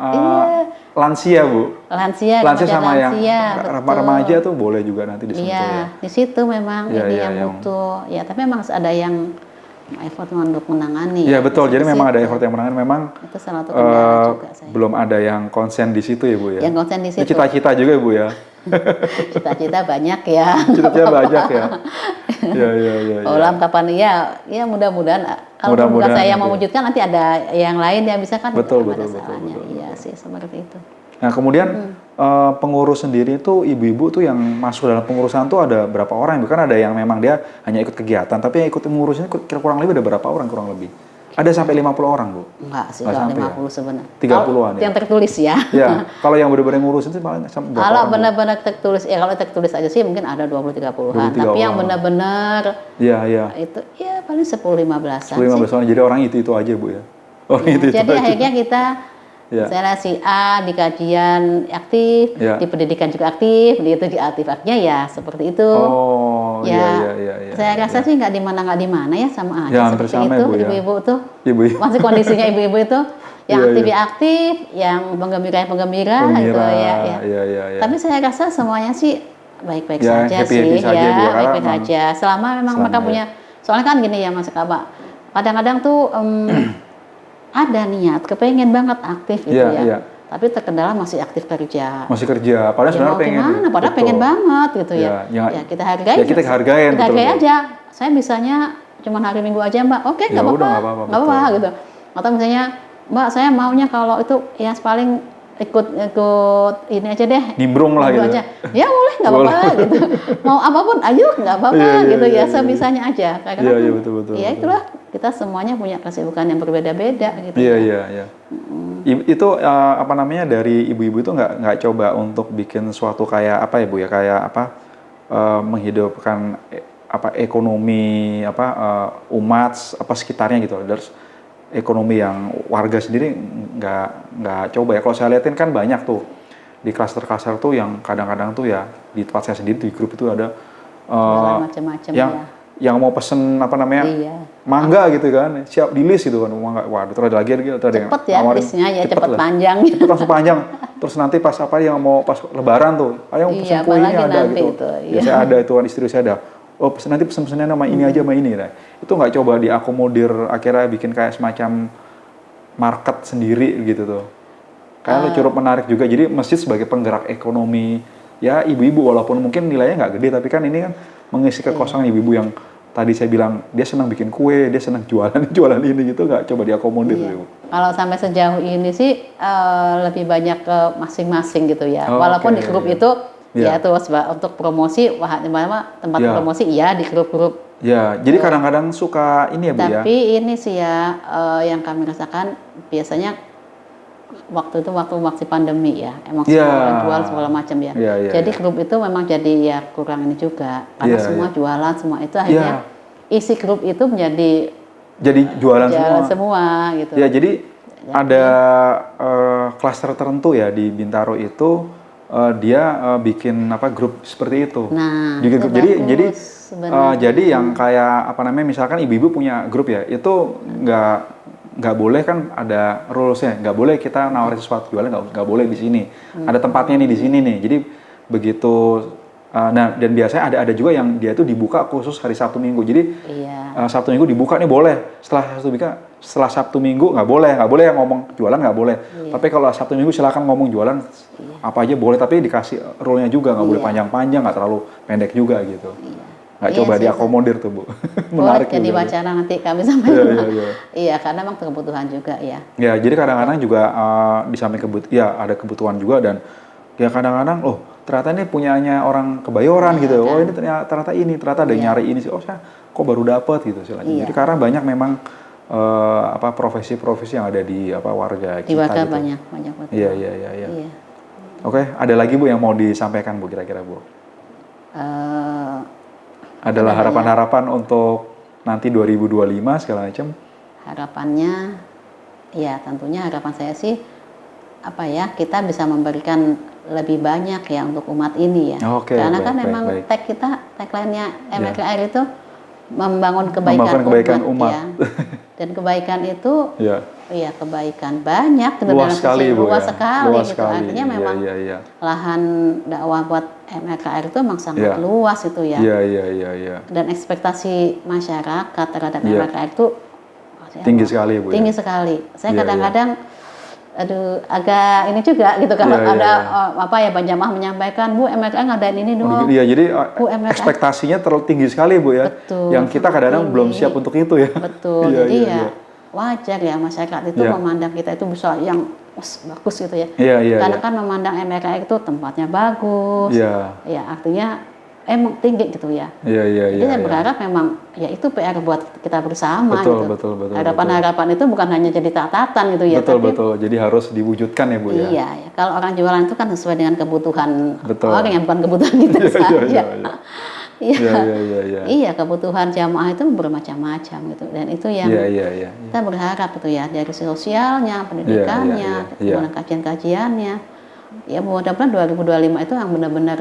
lansia Bu. Lansia sama yang remaja tuh boleh juga nanti disentuh ya. Di situ memang ini yang butuh. Ya, tapi memang ada yang effort untuk menangani. Iya betul, jadi memang ada effort yang menangani. Memang itu salah satu kendala juga saya. Belum ada yang konsen di situ ya Bu ya. Yang konsen di situ. Cita-cita juga ya Bu ya. Cita-cita banyak ya. Cita-cita banyak ya. Iya. Ulam kapan ya mudah-mudahan kalau bukan saya yang mewujudkan nanti ada yang lain yang bisa kan. Betul. Iya sih seperti itu. Nah kemudian pengurus sendiri itu ibu-ibu tuh yang masuk dalam pengurusan tuh ada berapa orang? Kan ada yang memang dia hanya ikut kegiatan, tapi yang ikut mengurusnya kurang lebih ada berapa orang kurang lebih? Ada sampai 50 orang Bu? Enggak sih, kalau 50 sebenarnya. 30-an ya? Yang tertulis ya. Ya, kalau yang benar-benar ngurusin itu paling berapa orang? Kalau benar-benar tertulis, kalau tertulis aja sih mungkin ada 20-30-an. Tapi yang benar-benar itu paling 10-15-an 10-15 orang, jadi orang itu aja Bu ya? Jadi akhirnya kita saya si A di kajian aktif, di pendidikan juga aktif, di aktifnya ya seperti itu. Saya rasa sih nggak di mana ya sama aja seperti itu. Ibu-ibu tuh masih kondisinya ibu-ibu itu yang aktif, yang penggembira gitu ya. Tapi saya rasa semuanya sih baik-baik saja sih baik-baik saja. Selama memang mereka punya, soalnya kan gini ya Mas Kaba, kadang-kadang tuh ada niat, kepengen banget aktif gitu tapi terkendala masih aktif kerja. Padahal sebenarnya pengen. Padahal pengen banget gitu ya. Kita hargai. Kita hargai aja. Saya bisanya cuma hari Minggu aja Mbak. Oke, nggak apa-apa gitu. Atau misalnya Mbak saya maunya kalau itu ya paling ikut ini aja deh. Nimbrung lah gitu. Aja. Ya boleh, nggak apa-apa gitu. Mau apapun, ayo nggak apa-apa gitu ya. Sebisanya aja. Iya betul. Ya itulah, kita semuanya punya kesibukan yang berbeda-beda gitu. Iya. Itu dari ibu-ibu itu nggak coba untuk bikin suatu kayak apa ya Bu ya, kayak menghidupkan ekonomi umat sekitarnya gitu. Terus ekonomi yang warga sendiri nggak coba ya. Kalau saya lihatin kan banyak tuh di klaster-klaster tuh yang kadang-kadang tuh ya di tempat saya sendiri di grup itu ada macam-macam yang mau pesen mangga gitu kan, siap di list gitu kan, mangga. Waduh, terus ada lagi cepet ya listnya ya, cepet panjang. Cepet langsung panjang. Terus nanti pas yang mau pas lebaran tuh, ayo pesen kue ini ada gitu. Biasanya ada itu kan, istri saya ada. Oh nanti pesen-pesennya sama ini aja sama ini. Nah, itu nggak coba diakomodir, akhirnya bikin kayak semacam market sendiri gitu tuh. Kayak cukup menarik juga. Jadi masjid sebagai penggerak ekonomi ya ibu-ibu, walaupun mungkin nilainya nggak gede, tapi kan ini kan mengisi kekosongan ibu-ibu yang tadi saya bilang dia senang bikin kue, dia senang jualan ini gitu, nggak coba diakomodir. Kalau sampai sejauh ini sih lebih banyak ke masing-masing gitu ya. Walaupun di grup itu ya terus untuk promosi, tempat promosi di grup-grup. Ya, jadi kadang-kadang suka ini ya Bu ya. Tapi ini sih ya yang kami rasakan biasanya waktu pandemi ya, emang semua jual segala macam ya. Jadi grup itu memang jadi ya kurang ini juga, karena semua jualan semua itu akhirnya isi grup itu menjadi jualan semua gitu. Ya, jadi ada klaster tertentu ya di Bintaro itu dia bikin grup seperti itu. Nah, bikin itu grup. bagus, Jadi yang kayak misalkan ibu-ibu punya grup ya, itu nggak boleh kan ada rulesnya, nggak boleh kita nawarin sesuatu jualan, nggak boleh di sini. Ada tempatnya nih di sini nih. Jadi begitu. Nah, dan biasanya ada juga yang dia itu dibuka khusus hari Sabtu Minggu. Jadi Sabtu Minggu dibuka nih boleh. Setelah Sabtu Minggu nggak boleh yang ngomong jualan nggak boleh. Tapi kalau Sabtu Minggu silakan ngomong jualan apa aja boleh. Tapi dikasih rule-nya juga nggak boleh panjang-panjang, nggak terlalu pendek juga gitu. Nggak coba diakomodir tuh Bu. Menarik jadi wacana nanti kami sampaikan. Iya, karena memang kebutuhan juga ya. Ya, jadi kadang-kadang juga di samping ada kebutuhan juga dan ya kadang-kadang ternyata ini punyanya orang Kebayoran gitu. Kan? Ini ternyata ada nyari ini sih. Saya kok baru dapat gitu istilahnya. Jadi karena banyak memang profesi-profesi yang ada di warga kita. Di warga gitu. banyak betul. Iya. Oke, ada lagi Bu yang mau disampaikan Bu kira-kira Bu? Adalah harapan-harapan untuk nanti 2025 segala macam. Harapannya ya tentunya harapan saya sih kita bisa memberikan lebih banyak ya untuk umat ini ya. Karena kan memang tagline-nya MRKR itu membangun kebaikan umat. Ya. Dan kebaikan itu kebaikan banyak luas sekali Bu. Luas sekali. Artinya memang lahan dakwah buat MRKR itu memang sangat luas itu ya. Iya. Dan ekspektasi masyarakat terhadap MRKR itu tinggi sekali Bu. Tinggi sekali. Saya kadang-kadang agak ini juga gitu kalau Bang Jamaah menyampaikan Bu MRKR ngadain ini dong. Iya, jadi ekspektasinya terlalu tinggi sekali Bu ya. Betul. Yang kita kadang-kadang belum siap untuk itu ya. Betul. Jadi wajar ya masyarakat itu memandang kita itu bisa yang bagus gitu ya. Karena kan memandang MRKR itu tempatnya bagus. Ya artinya emang tinggi gitu ya. Jadi saya berharap memang itu PR buat kita bersama. Betul. Harapan-harapan itu bukan hanya jadi catatan gitu ya. Betul. Jadi harus diwujudkan ya Bu ya. Iya. Kalau orang jualan itu kan sesuai dengan kebutuhan orang yang bukan kebutuhan kita saja. Iya, kebutuhan jamaah itu bermacam-macam gitu. Dan itu yang kita berharap gitu ya dari sosialnya, pendidikannya, kemudian kajian-kajiannya. Ya mudah-mudahan 2025 itu yang benar-benar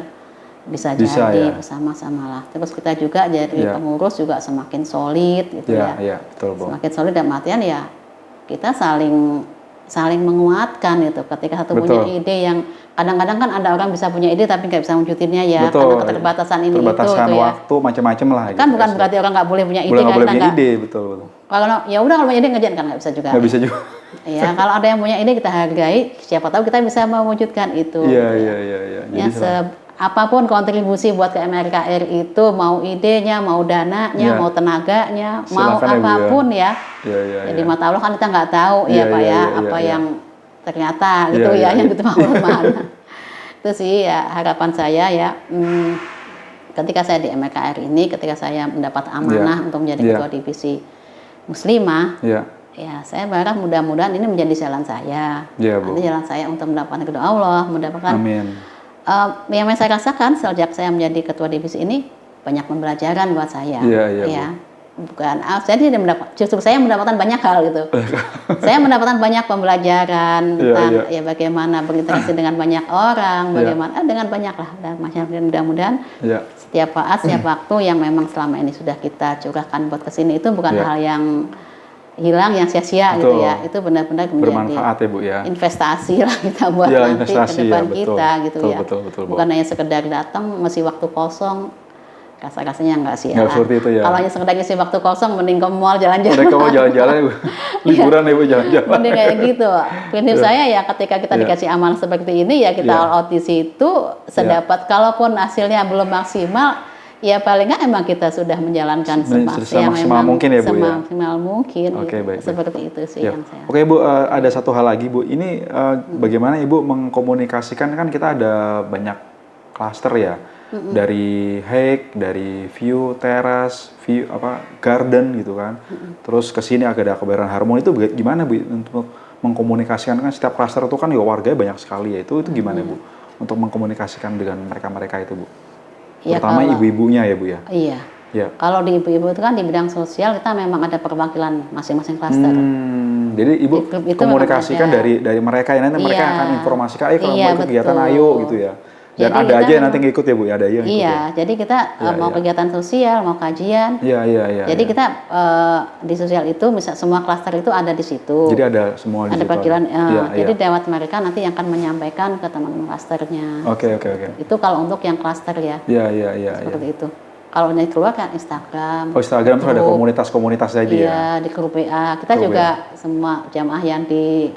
bisa jadi bersama-sama lah. Terus kita juga jadi pengurus juga semakin solid gitu ya. Betul, Bu. Semakin solid dalam artian ya kita saling menguatkan gitu. Ketika satu punya ide yang kadang-kadang kan ada orang bisa punya ide tapi nggak bisa mewujudinnya ya karena keterbatasan ini keterbatasan itu waktu macam-macam lah. Kan bukan berarti orang nggak boleh punya ide. Boleh punya ide, betul. Kalau ya udah kalau punya ide ngerjain kan nggak bisa juga. Nggak bisa juga. Ya kalau ada yang punya ide kita hargai. Siapa tahu kita bisa mewujudkan itu. Iya. Apapun kontribusi buat ke MRKR itu mau idenya, mau dananya, mau tenaganya, mau apapun ya. Jadi mata Allah kan kita nggak tahu apa yang ternyata gitu yang kita mau mana. Itu sih ya harapan saya ya. Ketika saya di MRKR ini, ketika saya mendapat amanah untuk menjadi ketua divisi Muslimah, ya saya berharap mudah-mudahan ini menjadi jalan saya. Nanti jalan saya untuk mendapatkan ridho Allah, mendapatkan. Amin. Yang saya rasakan sejak saya menjadi ketua divisi ini banyak pembelajaran buat saya. Bukan, justru saya mendapatkan banyak hal gitu. Saya mendapatkan banyak pembelajaran tentang bagaimana berinteraksi dengan banyak orang, bagaimana dengan banyak lah dan masyarakat. Mudah-mudahan setiap saat, setiap waktu yang memang selama ini sudah kita curahkan buat kesini itu bukan hal yang hilang, yang sia-sia gitu ya. Itu benar-benar menjadi bermanfaat ya Bu ya. Investasi lah kita buat nanti ke depan kita gitu ya. Betul, bukan hanya sekedar datang ngisi waktu kosong. Rasanya nggak sih. Nggak seperti itu ya. Kalau hanya sekedar ngisi waktu kosong mending ke mall jalan-jalan. Mending ke mall jalan-jalan ya Bu. Liburan ya Bu jalan-jalan. Mending kayak gitu. Prinsip saya ya ketika kita dikasih amanah seperti ini ya kita all out di situ sedapat kalaupun hasilnya belum maksimal ya paling nggak emang kita sudah menjalankan semaksimal mungkin ya Bu ya. Semaksimal mungkin. Baik. Seperti itu sih yang saya. Oke Bu, ada satu hal lagi Bu. Ini bagaimana Ibu mengkomunikasikan, kan kita ada banyak klaster ya. Dari hike, dari view teras, view garden gitu kan. Terus ke sini ada Kebayoran Harmoni, itu gimana Bu untuk mengkomunikasikan, kan setiap klaster itu kan ya warganya banyak sekali ya. Itu gimana Bu untuk mengkomunikasikan dengan mereka-mereka itu Bu? Terutama ibu-ibunya ya Bu ya. Iya. Kalau di ibu-ibu itu kan di bidang sosial kita memang ada perwakilan masing-masing klaster. Jadi ibu komunikasikan dari mereka ya, nanti mereka akan informasikan, kalau mau ikut kegiatan ayo gitu ya. Dan jadi ada aja nanti ngikut ya Bu, ada aja yang ikut ya. Jadi kita mau kegiatan sosial, mau kajian. Jadi kita di sosial itu misal semua klaster itu ada di situ. Jadi ada semua di situ. Ada perwakilan. Jadi lewat mereka nanti yang akan menyampaikan ke teman-teman klasternya. Oke. Itu kalau untuk yang klaster ya. Seperti itu. Kalau dari keluar kan Instagram. Instagram itu ada komunitas-komunitas aja ya. Iya, di grup WA. Kita juga semua jamaah yang di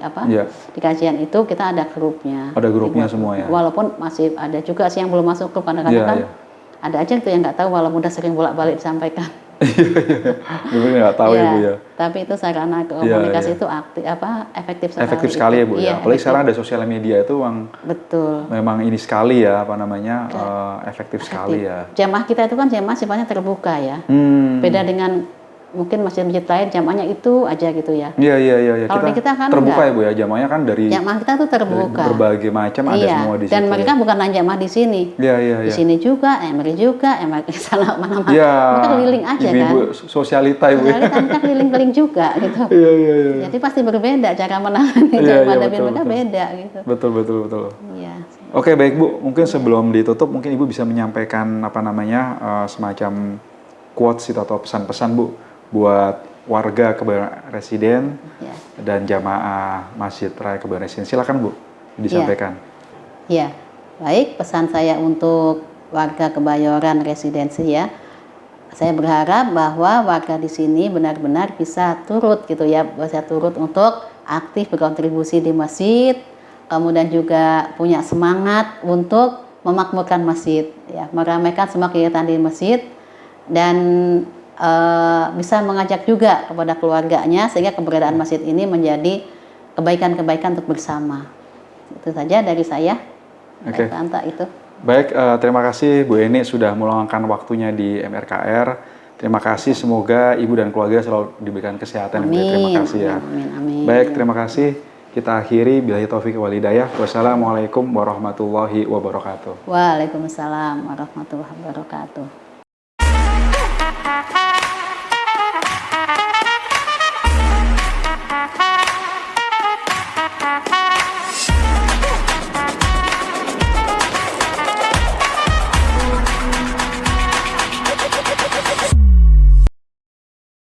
di kajian itu kita ada grupnya. Ada grupnya semua ya. Walaupun masih ada juga sih yang belum masuk grup kadang-kadang kan. Ada aja itu yang nggak tahu walaupun udah sering bolak-balik disampaikan. Bener nggak tahu ya Bu ya. Tapi itu sarana komunikasi itu efektif sekali. Efektif sekali ya Bu ya. Apalagi sekarang ada sosial media itu memang ini sekali ya efektif sekali ya. Jamaah kita itu kan jamaah sifatnya terbuka ya. Beda dengan mungkin masjid-masjid lain jamaahnya itu aja gitu ya. Iya. Kalau kita kan terbuka ya Bu ya, jamaahnya kan dari jamaah kita tuh terbuka. Dari berbagai macam ada semua di situ. Dan mereka bukan hanya jamaah di sini. Di sini juga, MRI juga, MRI sana mana-mana. Mereka keliling aja kan. Ibu sosialita Ibu. Mereka keliling-keliling juga gitu. Iya. Jadi pasti berbeda cara menangani, cara menghadapi mereka beda gitu. Betul. Iya. Oke, baik Bu. Mungkin sebelum ditutup mungkin Ibu bisa menyampaikan semacam quotes atau pesan-pesan Bu buat warga Kebayoran Residen dan jamaah Masjid Raya Kebayoran Residen. Silakan Bu, disampaikan. Ya, baik, pesan saya untuk warga Kebayoran Residensi ya. Saya berharap bahwa warga di sini benar-benar bisa turut untuk aktif berkontribusi di masjid, kemudian juga punya semangat untuk memakmurkan masjid, ya, meramaikan semua kegiatan di masjid dan bisa mengajak juga kepada keluarganya sehingga keberadaan masjid ini menjadi kebaikan-kebaikan untuk bersama. Itu saja dari saya. Oke. Itu. Baik, terima kasih Bu Eni sudah meluangkan waktunya di MRKR. Terima kasih, semoga Ibu dan keluarga selalu diberikan kesehatan. Terima kasih ya. Amin. Baik, terima kasih. Kita akhiri billahi taufiq wal hidayah. Wassalamualaikum warahmatullahi wabarakatuh. Waalaikumsalam warahmatullahi wabarakatuh.